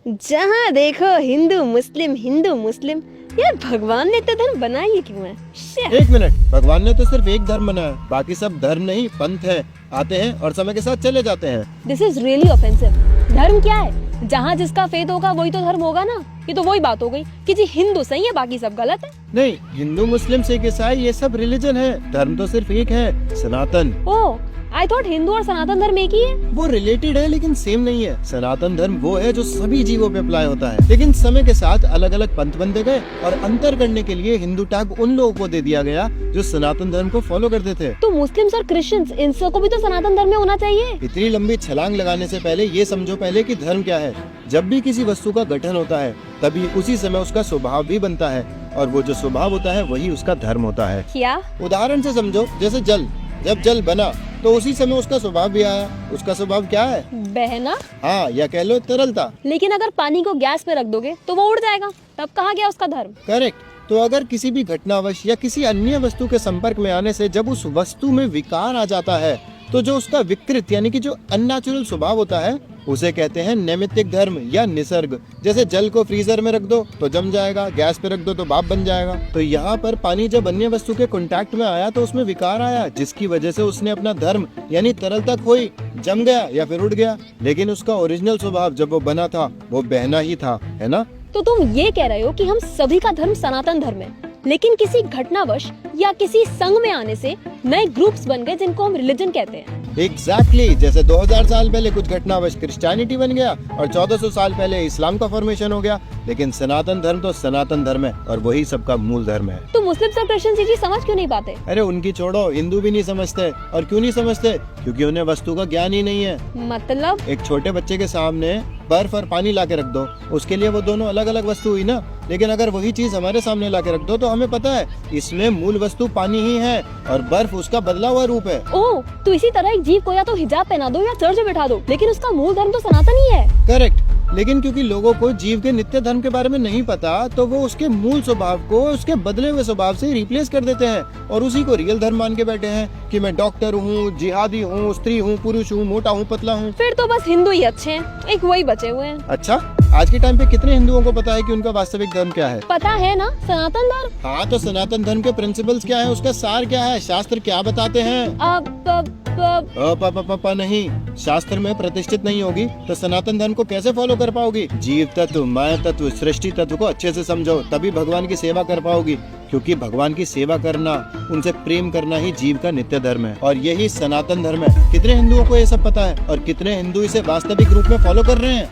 जहाँ देखो हिंदू मुस्लिम। यार भगवान ने तो धर्म बनाया क्यों है? एक मिनट, भगवान ने तो सिर्फ एक धर्म बनाया, बाकी सब धर्म नहीं पंथ है, आते हैं और समय के साथ चले जाते हैं। This is really offensive. धर्म क्या है? जहाँ जिसका फेथ होगा वही तो धर्म होगा ना। ये तो वही बात हो गई कि जी हिंदू सही है बाकी सब गलत है। नहीं, हिंदू मुस्लिम सिख ईसाई ये सब रिलीजन है, धर्म तो सिर्फ एक है, सनातन। ओह, आई थॉट हिंदू और सनातन धर्म एक ही है। वो रिलेटेड है लेकिन सेम नहीं है। सनातन धर्म वो है जो सभी जीवों पे अप्लाई होता है, लेकिन समय के साथ अलग अलग पंथ बनते गए और अंतर करने के लिए हिंदू टैग उन लोगों को दे दिया गया जो सनातन धर्म को फॉलो करते थे। तो मुस्लिम्स और क्रिश्चियंस इन सबको भी तो सनातन धर्म में होना चाहिए। इतनी लंबी छलांग लगाने से पहले ये समझो पहले कि धर्म क्या है। जब भी किसी वस्तु का गठन होता है तभी उसी समय उसका स्वभाव भी बनता है, और वो जो स्वभाव होता है वही उसका धर्म होता है। क्या? उदाहरण से समझो, जैसे जल, जब जल बना तो उसी समय उसका स्वभाव भी आया। उसका स्वभाव क्या है? बहना। हाँ, या कह लो तरलता। लेकिन अगर पानी को गैस पे रख दोगे तो वो उड़ जाएगा, तब कहाँ गया उसका धर्म? करेक्ट। तो अगर किसी भी घटनावश या किसी अन्य वस्तु के संपर्क में आने से जब उस वस्तु में विकार आ जाता है तो जो उसका विकृत यानी कि जो अननेचुरल स्वभाव होता है उसे कहते हैं नैमित्तिक धर्म या निसर्ग। जैसे जल को फ्रीजर में रख दो तो जम जाएगा, गैस पे रख दो तो भाप बन जाएगा। तो यहाँ पर पानी जब अन्य वस्तु के कांटेक्ट में आया तो उसमें विकार आया, जिसकी वजह से उसने अपना धर्म यानी तरलता खोई, जम गया या फिर उड़ गया। लेकिन उसका ओरिजिनल स्वभाव जब वो बना था वो बहना ही था, है ना? तो तुम ये कह रहे हो कि हम सभी का धर्म सनातन धर्म है, लेकिन किसी घटनावश या किसी संघ में आने से नए ग्रुप्स बन गए जिनको हम रिलीजन कहते हैं। एग्जैक्टली जैसे 2000 साल पहले कुछ घटनावश क्रिश्चियनिटी बन गया और 1400 साल पहले इस्लाम का फॉर्मेशन हो गया। लेकिन सनातन धर्म तो सनातन धर्म है और वही सबका मूल धर्म है। तो मुस्लिम और क्रिश्चियन ये चीज समझ क्यों नहीं पाते? अरे उनकी छोड़ो, हिंदू भी नहीं समझते। और क्यों नहीं समझते? क्योंकि उन्हें वस्तु का ज्ञान ही नहीं है। मतलब? एक छोटे बच्चे के सामने बर्फ और पानी ला के रख दो, उसके लिए वो दोनों अलग अलग वस्तु हुई ना। लेकिन अगर वही चीज हमारे सामने ला के रख दो तो हमें पता है इसमें मूल वस्तु पानी ही है और बर्फ उसका बदला हुआ रूप है। ओह, तो इसी तरह एक जीव को या तो हिजाब पहना दो या चर्च में बैठा दो, लेकिन उसका मूल धर्म तो सनातन ही है। करेक्ट। लेकिन क्योंकि लोगों को जीव के नित्य धर्म के बारे में नहीं पता तो वो उसके मूल स्वभाव को उसके बदले हुए स्वभाव से रिप्लेस कर देते हैं और उसी को रियल धर्म मान के बैठे हैं कि मैं डॉक्टर हूँ, जिहादी हूँ, स्त्री हूँ, पुरुष हूँ, मोटा हूँ, पतला हूँ। फिर तो बस हिंदू ही अच्छे हैं, एक वही बचे हुए हैं। अच्छा, आज के टाइम पे कितने हिंदुओं को पता है कि उनका वास्तविक धर्म क्या है? पता है ना, सनातन धर्म। हाँ, तो सनातन धर्म के प्रिंसिपल्स क्या है, उसका सार क्या है, शास्त्र क्या बताते हैं? नहीं, शास्त्र में प्रतिष्ठित नहीं होगी तो सनातन धर्म को कैसे फॉलो कर पाओगी? जीव तत्व, माया तत्व, सृष्टि तत्व को अच्छे से समझो, तभी भगवान की सेवा कर पाओगी। क्योंकि भगवान की सेवा करना, उनसे प्रेम करना ही जीव का नित्य धर्म है और यही सनातन धर्म है। कितने हिंदुओं को ये सब पता है और कितने हिंदू इसे वास्तविक रूप में फॉलो कर रहे हैं?